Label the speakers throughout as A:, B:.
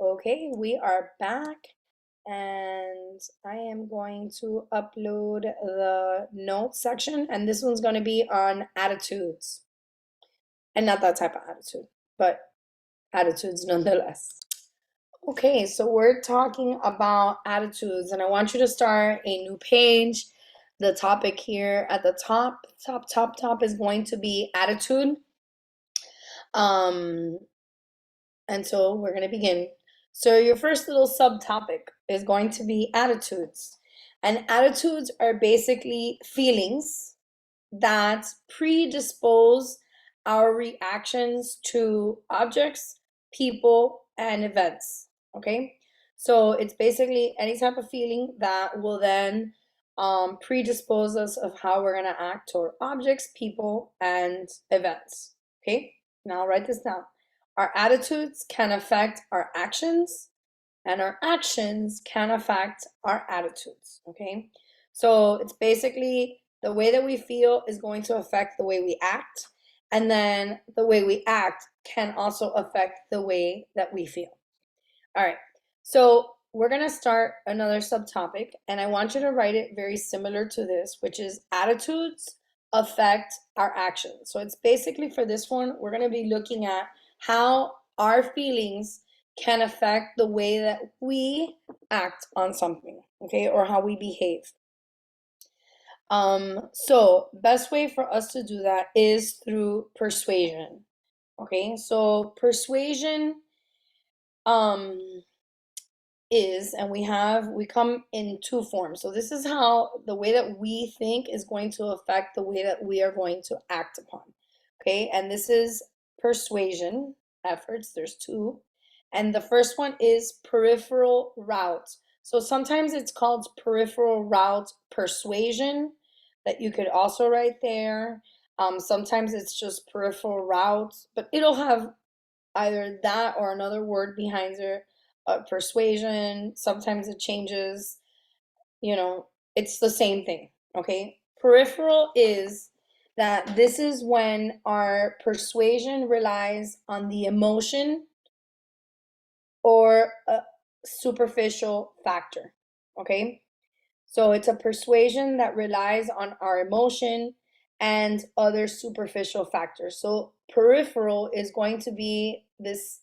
A: Okay, we are back and I am going to upload the notes section, and this one's going to be on attitudes. And not that type of attitude, but attitudes nonetheless. Okay, so we're talking about attitudes, and I want you to start a new page. The topic here at the top is going to be attitude. Um, And so we're going to begin. So your first little subtopic is going to be attitudes. And attitudes are basically feelings that predispose our reactions to objects, people, and events. Okay? So it's basically any type of feeling that will then predispose us of how we're going to act toward objects, people, and events. Okay? Now I'll write this down. Our attitudes can affect our actions, and our actions can affect our attitudes. Okay? So it's basically the way that we feel is going to affect the way we act, and then the way we act can also affect the way that we feel. All right. So we're going to start another subtopic, and I want you to write it very similar to this, which is attitudes affect our actions. So it's basically for this one, we're going to be looking at how our feelings can affect the way that we act on something, okay, or how we behave. So best way for us to do that is through persuasion. Okay, so persuasion um is, and we come in two forms. So this is how the way that we think is going to affect the way that we are going to act upon. Okay, and this is persuasion efforts. There's two. And the first one is peripheral route. So sometimes it's called peripheral route persuasion, that you could also write there. Sometimes it's just peripheral route, but it'll have either that or another word behind it. Persuasion, sometimes it changes, you know, it's the same thing. Okay, peripheral is that this is when our persuasion relies on the emotion or a superficial factor. Okay, so it's a persuasion that relies on our emotion and other superficial factors. So peripheral is going to be this,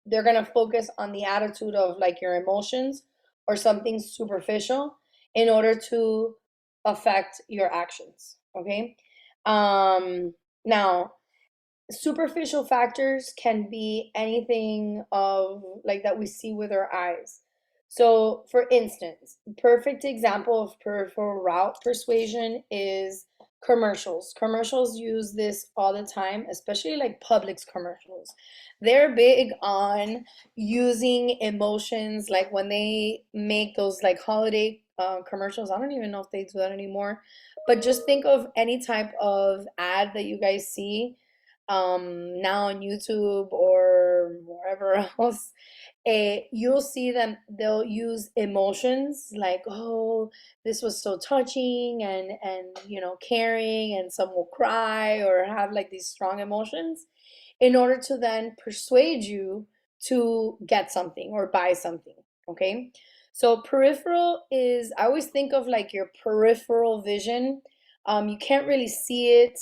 A: they're going to focus on the attitude of like your emotions or something superficial in order to affect your actions. Okay. Now, superficial factors can be anything of like that we see with our eyes. So, for instance, perfect example of peripheral route persuasion is commercials. Commercials use this all the time, especially like Publix commercials. They're big on using emotions, like when they make those like holiday commercials. I don't even know if they do that anymore, but just think of any type of ad that you guys see now on YouTube or wherever else, you'll see them, they'll use emotions like, oh, this was so touching and caring, and some will cry or have like these strong emotions in order to then persuade you to get something or buy something. Okay. So peripheral is, I always think of like your peripheral vision. You can't really see it,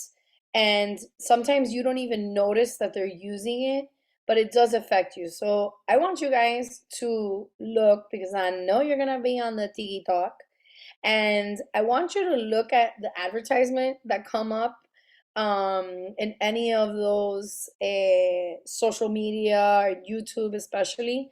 A: and sometimes you don't even notice that they're using it, but it does affect you. So I want you guys to look, because I know you're gonna be on the Tiki Talk, and I want you to look at the advertisement that come up in any of those social media or YouTube especially,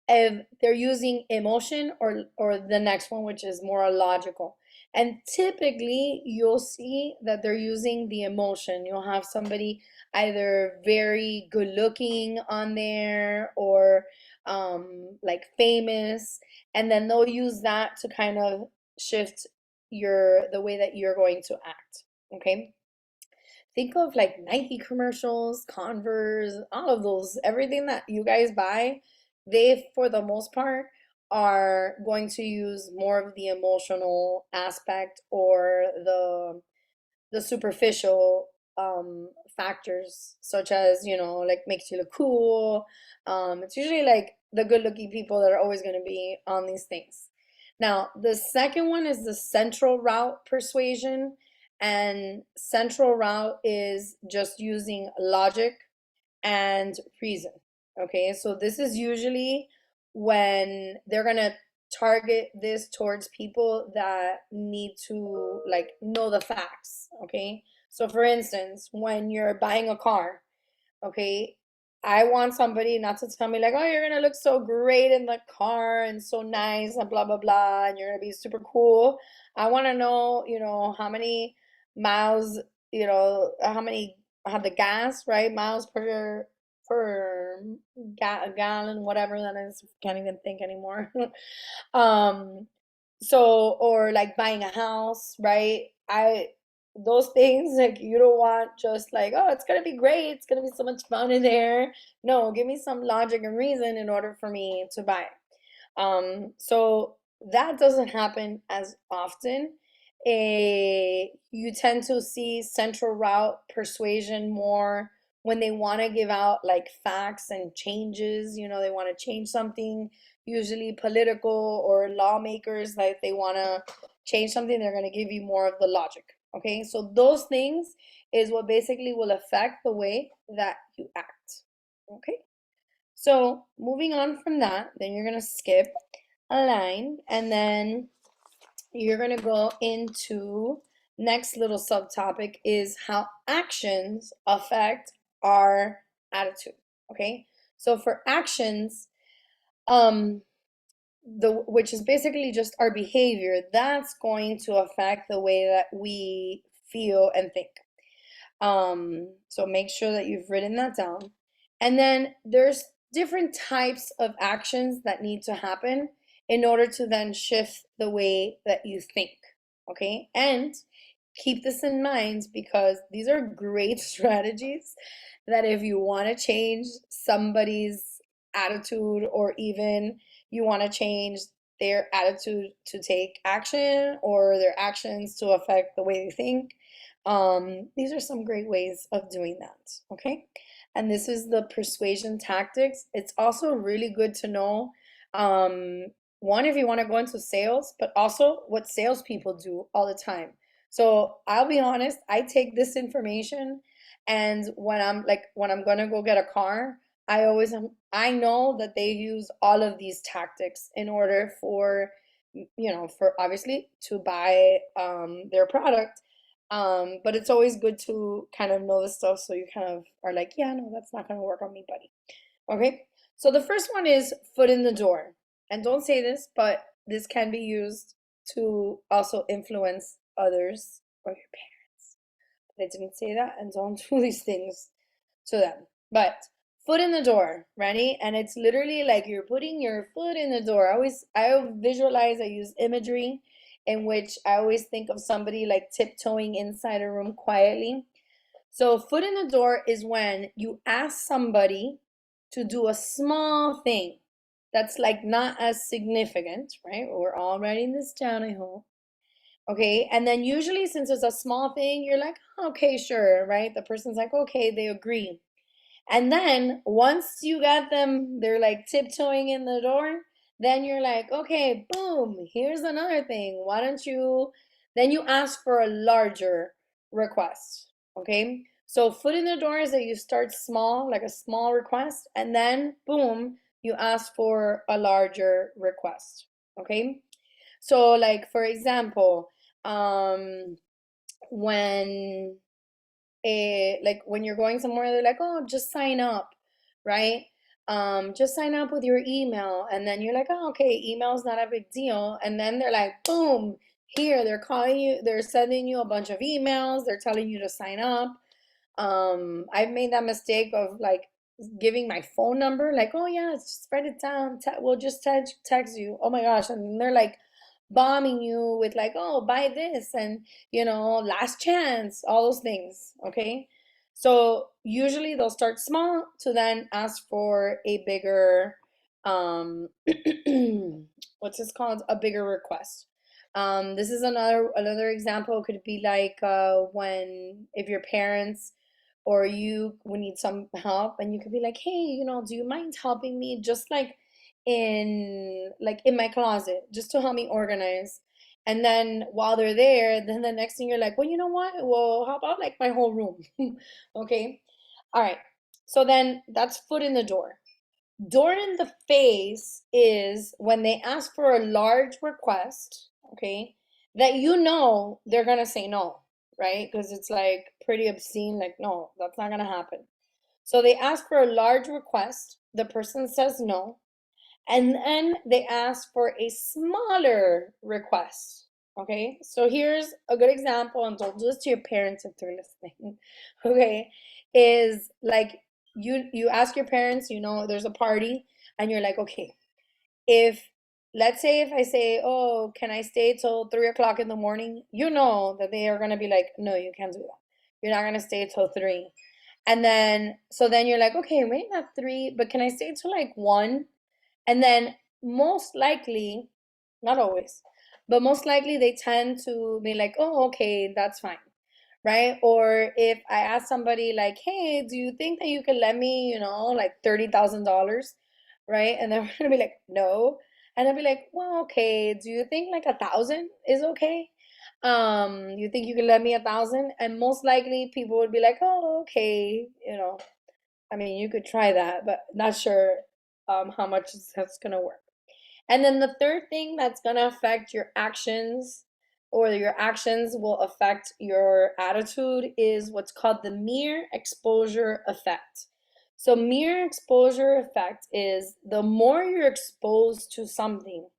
A: if they're using emotion or the next one, which is more logical. And typically you'll see that they're using the emotion. You'll have somebody either very good looking on there or like famous, and then they'll use that to kind of shift the way that you're going to act. Okay, think of like Nike commercials, Converse, all of those, everything that you guys buy, they, for the most part, are going to use more of the emotional aspect or the superficial factors, such as, like makes you look cool. It's usually like the good-looking people that are always going to be on these things. Now, the second one is the central route persuasion, and central route is just using logic and reason. Okay, so this is usually when they're gonna target this towards people that need to like know the facts. Okay, so for instance, when you're buying a car, okay, I want somebody not to tell me like, oh, you're gonna look so great in the car and so nice and blah blah blah, and you're gonna be super cool. I want to know, how many miles, how many have the gas, right? Miles per gallon, whatever that is. Can't even think anymore. Um, so, or like buying a house, right? Those things, like, you don't want just like, oh, it's gonna be great, it's gonna be so much fun in there. No, give me some logic and reason in order for me to buy it. So that doesn't happen as often. You tend to see central route persuasion more when they want to give out like facts and changes, they want to change something, usually political or lawmakers, like they want to change something, they're going to give you more of the logic. Okay, so those things is what basically will affect the way that you act. Okay, so moving on from that, then you're going to skip a line, and then you're going to go into next little subtopic is how actions affect our attitude. Okay, so for actions, um which is basically just our behavior, that's going to affect the way that we feel and think. So make sure that you've written that down. And then there's different types of actions that need to happen in order to then shift the way that you think. Okay? And keep this in mind because these are great strategies that if you want to change somebody's attitude, or even you want to change their attitude to take action or their actions to affect the way they think, these are some great ways of doing that, okay? And this is the persuasion tactics. It's also really good to know, one, if you want to go into sales, but also what salespeople do all the time. So I'll be honest, I take this information, and when I'm gonna go get a car, I know that they use all of these tactics in order for, for obviously to buy their product. But it's always good to kind of know this stuff so you kind of are like, yeah, no, that's not gonna work on me, buddy. Okay, so the first one is foot in the door. And don't say this, but this can be used to also influence others or your parents. But I didn't say that, and don't do these things to them. But foot in the door, ready? And it's literally like you're putting your foot in the door. I visualize, I use imagery in which I always think of somebody like tiptoeing inside a room quietly. So, foot in the door is when you ask somebody to do a small thing that's like not as significant, right? We're all writing this down, I hope. Okay, and then usually since it's a small thing, you're like, okay, sure, right? The person's like, okay, they agree. And then once you got them, they're like tiptoeing in the door, then you're like, okay, boom, here's another thing. Why don't you, then you ask for a larger request, okay? So foot in the door is that you start small, like a small request, and then boom, you ask for a larger request, okay? So like for example, when like when you're going somewhere, they're like, oh, just sign up, right? Just sign up with your email. And then you're like, oh, okay, email's not a big deal. And then they're like, boom, here, they're calling you, they're sending you a bunch of emails, they're telling you to sign up. I've made that mistake of like giving my phone number, like, oh yeah, just write it down. We'll just text you. Oh my gosh. And they're like bombing you with like, oh, buy this and last chance, all those things. Okay. So usually they'll start small to then ask for a bigger, um, what's this called? A bigger request. This is another example. Could be like when if your parents or you would need some help, and you could be like, hey, do you mind helping me just like in my closet, just to help me organize? And then while they're there, then the next thing you're like, well, you know what? Well, how about like my whole room? Okay. All right. So then that's foot in the door. Door in the face is when they ask for a large request, okay, that they're gonna say no, right? Because it's like pretty obscene, like, no, that's not gonna happen. So they ask for a large request, the person says no, and then they ask for a smaller request. Okay, so here's a good example, and don't do this to your parents if they're listening. Okay, is like you ask your parents, there's a party, and you're like, okay, if let's say if I say, oh, can I stay till 3 o'clock in the morning? You know that they are gonna be like, no, you can't do that. You're not gonna stay till 3. And then so then you're like, okay, maybe not 3, but can I stay till like 1? And then most likely, not always, but most likely they tend to be like, oh, okay, that's fine. Right? Or if I ask somebody like, hey, do you think that you could lend me, like $30,000? Right? And they're gonna be like, no. And I'll be like, well, okay, do you think like 1,000 is okay? You think you can lend me 1,000? And most likely people would be like, oh, okay, I mean, you could try that, but not sure how much that's gonna work. And then the third thing that's gonna affect your actions, or your actions will affect your attitude, is what's called the mere exposure effect. So, mere exposure effect is the more you're exposed to something,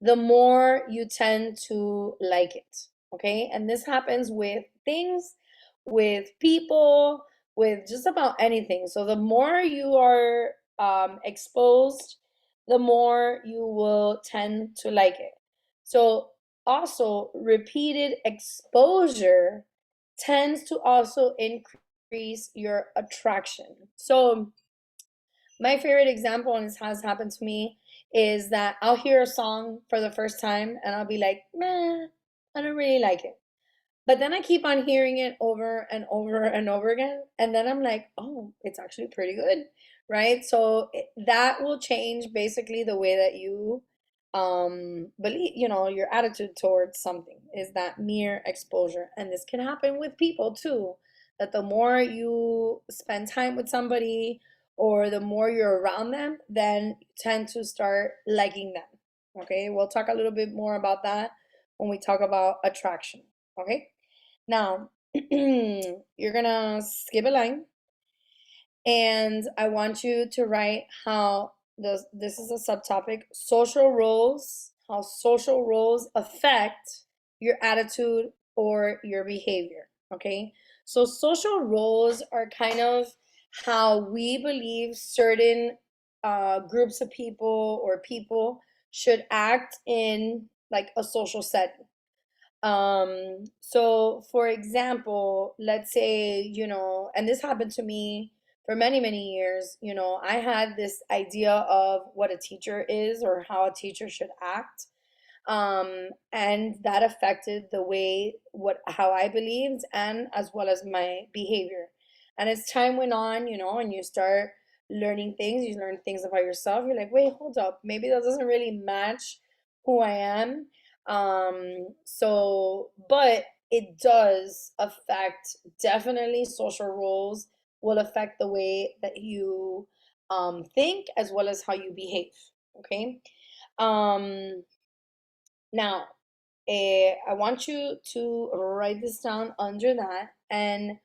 A: the more you tend to like it. Okay. And this happens with things, with people, with just about anything. So, the more you are exposed, the more you will tend to like it. So, also, repeated exposure tends to also increase your attraction. So, my favorite example, and this has happened to me, is that I'll hear a song for the first time and I'll be like, meh, I don't really like it. But then I keep on hearing it over and over and over again. And then I'm like, oh, it's actually pretty good. Right? So that will change basically the way that you believe, your attitude towards something is that mere exposure. And this can happen with people too. That the more you spend time with somebody or the more you're around them, then you tend to start liking them. Okay? We'll talk a little bit more about that when we talk about attraction. Okay? Now, you're gonna skip a line, and I want you to write how this is a subtopic, social roles, how social roles affect your attitude or your behavior. Okay? So, social roles are kind of how we believe certain groups of people or people should act in like a social setting. So for example, let's say, and this happened to me for many, many years, I had this idea of what a teacher is or how a teacher should act. And that affected the way how I believed and as well as my behavior. And as time went on, and you start learning things, you learn things about yourself, you're like, wait, hold up, maybe that doesn't really match who I am. But it does affect, definitely social roles will affect the way that you think as well as how you behave. Okay. Um, Now, I want you to write this down under that. And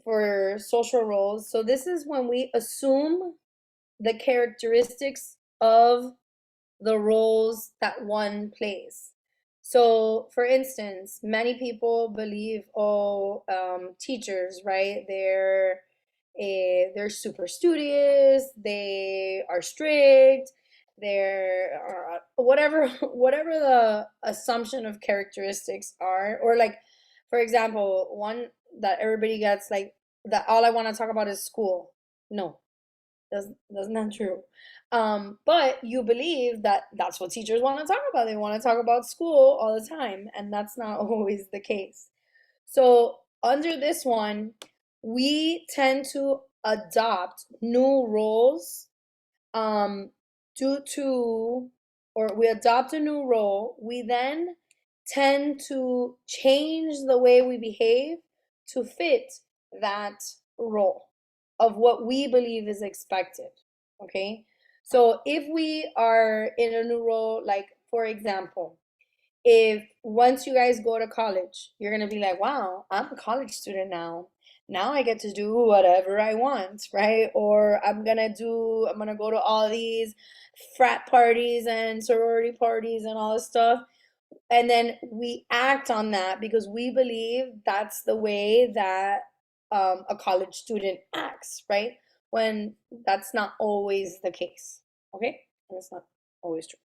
A: for social roles, so this is when we assume the characteristics of the roles that one plays. So, for instance, many people believe, oh, teachers, right? They're super studious, they are strict, they're whatever whatever the assumption of characteristics are, or like, for example, one that everybody gets like that all I want to talk about is school. No, that's not true. But you believe that that's what teachers want to talk about. They want to talk about school all the time, and that's not always the case. So under this one, we tend to adopt new roles due to, or we adopt a new role, we then tend to change the way we behave to fit that role of what we believe is expected. Okay? So if we are in a new role, like for example, if once you guys go to college, you're gonna be like, wow, I'm a college student now. Now I get to do whatever I want, right? Or I'm gonna go to all these frat parties and sorority parties and all this stuff. And then we act on that because we believe that's the way that a college student acts, right? When that's not always the case. Okay? And it's not always true.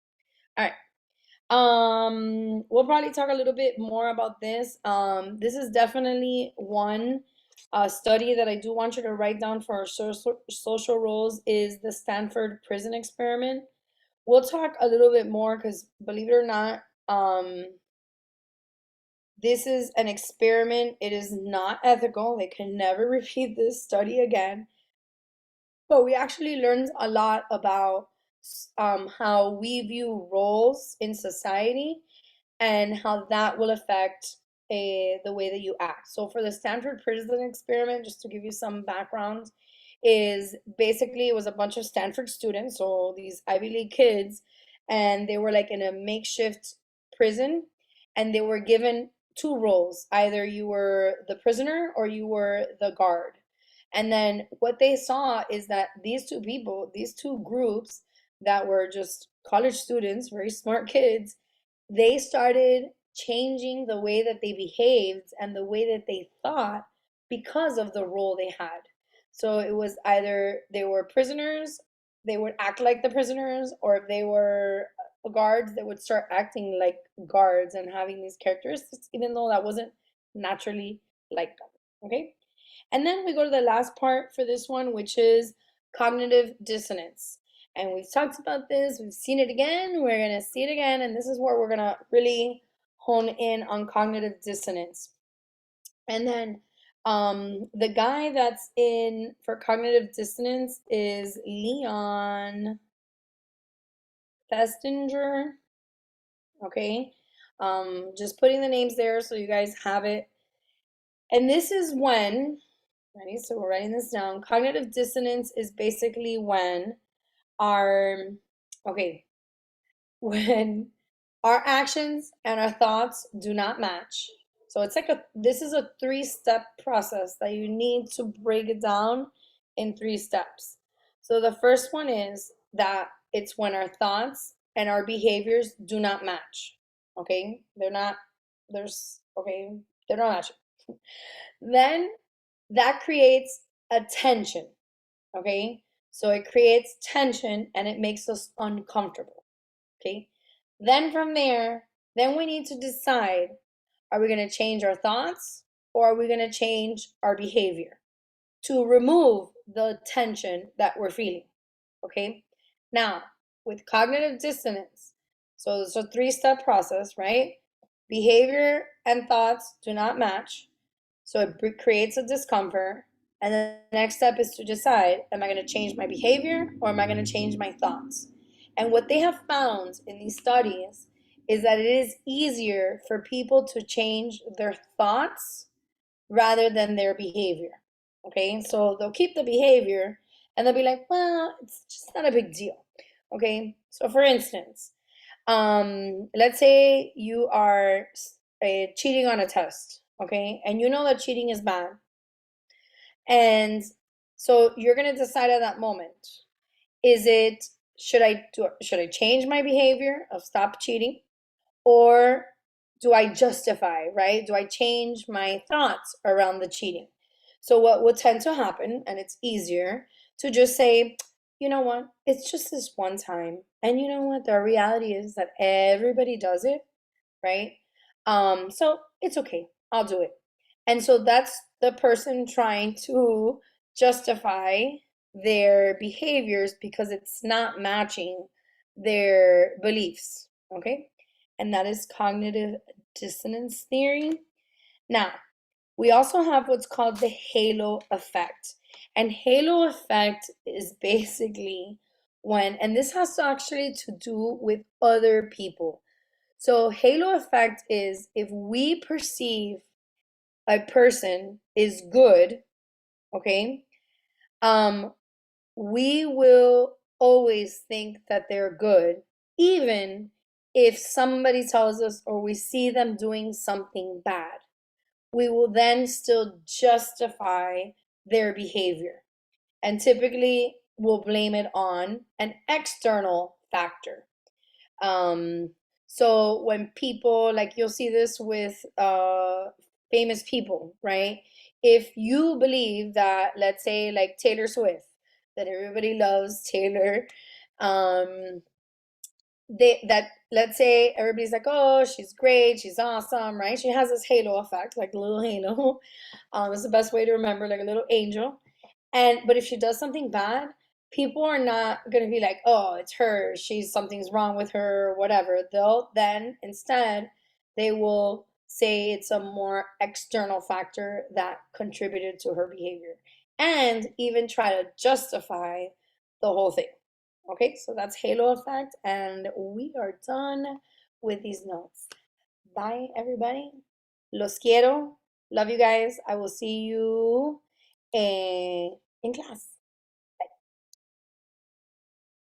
A: All right. We'll probably talk a little bit more about this. This is definitely one study that I do want you to write down for our social roles is the Stanford Prison Experiment. We'll talk a little bit more because believe it or not, this is an experiment. It is not ethical. They can never repeat this study again. But we actually learned a lot about how we view roles in society and how that will affect the way that you act. So for the Stanford Prison Experiment, just to give you some background, is basically it was a bunch of Stanford students, so these Ivy League kids, and they were like in a makeshift prison, and they were given two roles. Either you were the prisoner or you were the guard. And then what they saw is that these two people, these two groups that were just college students, very smart kids, they started changing the way that they behaved and the way that they thought because of the role they had. So it was either they were prisoners, they would act like the prisoners, or if they were guards, they would start acting like guards and having these characteristics, even though that wasn't naturally like them. Okay? And then we go to the last part for this one, which is cognitive dissonance. And we've talked about this, we've seen it again, we're going to see it again, and this is where we're going to really hone in on cognitive dissonance. And then the guy that's in for cognitive dissonance is Leon Festinger. Okay. Just putting the names there so you guys have it. And this is when, ready? So we're writing this down. Cognitive dissonance is basically when our, okay, when our actions and our thoughts do not match. So it's like this is a three-step process that you need to break it down in three steps. So the first one is that it's when our thoughts and our behaviors do not match. Okay? They're not matching. Then that creates a tension. Okay? So it creates tension and it makes us uncomfortable. Okay? Then from there, then we need to decide, are we going to change our thoughts or are we going to change our behavior to remove the tension that we're feeling? Okay? Now, with cognitive dissonance, so it's a three-step process, right? Behavior and thoughts do not match. So it creates a discomfort. And then the next step is to decide, am I going to change my behavior or am I going to change my thoughts? And what they have found in these studies is that it is easier for people to change their thoughts rather than their behavior. Okay, so they'll keep the behavior and they'll be like, well, it's just not a big deal. Okay, so for instance, let's say you are cheating on a test, okay, and you know that cheating is bad, and so you're gonna decide at that moment, is it should I change my behavior of stop cheating, or do I justify, right? Do I change my thoughts around the cheating? So what would tend to happen, and it's easier to just say, you know what, it's just this one time, and you know what, the reality is that everybody does it, right? So it's okay, I'll do it. And so that's the person trying to justify their behaviors because it's not matching their beliefs, okay? And that is cognitive dissonance theory. Now, We also have what's called the halo effect. And halo effect is basically when, and this has to actually to do with other people. So halo effect is if we perceive a person is good, okay, um, we will always think that they're good, even if somebody tells us or we see them doing something bad. We will then still justify their behavior. And typically, we'll blame it on an external factor. Um, so when people, like you'll see this with famous people, right? If you believe that, let's say, like Taylor Swift, that everybody loves Taylor, um, that let's say everybody's like, oh, she's great, she's awesome, right? She has this halo effect, like a little halo. It's the best way to remember, like a little angel. And but if she does something bad, people are not gonna be like, oh, it's her, she's something's wrong with her, or whatever. They'll then instead they will say it's a more external factor that contributed to her behavior and even try to justify the whole thing. Okay, so that's halo effect, and we are done with these notes. Bye, everybody. Los quiero. Love you guys. I will see you in class.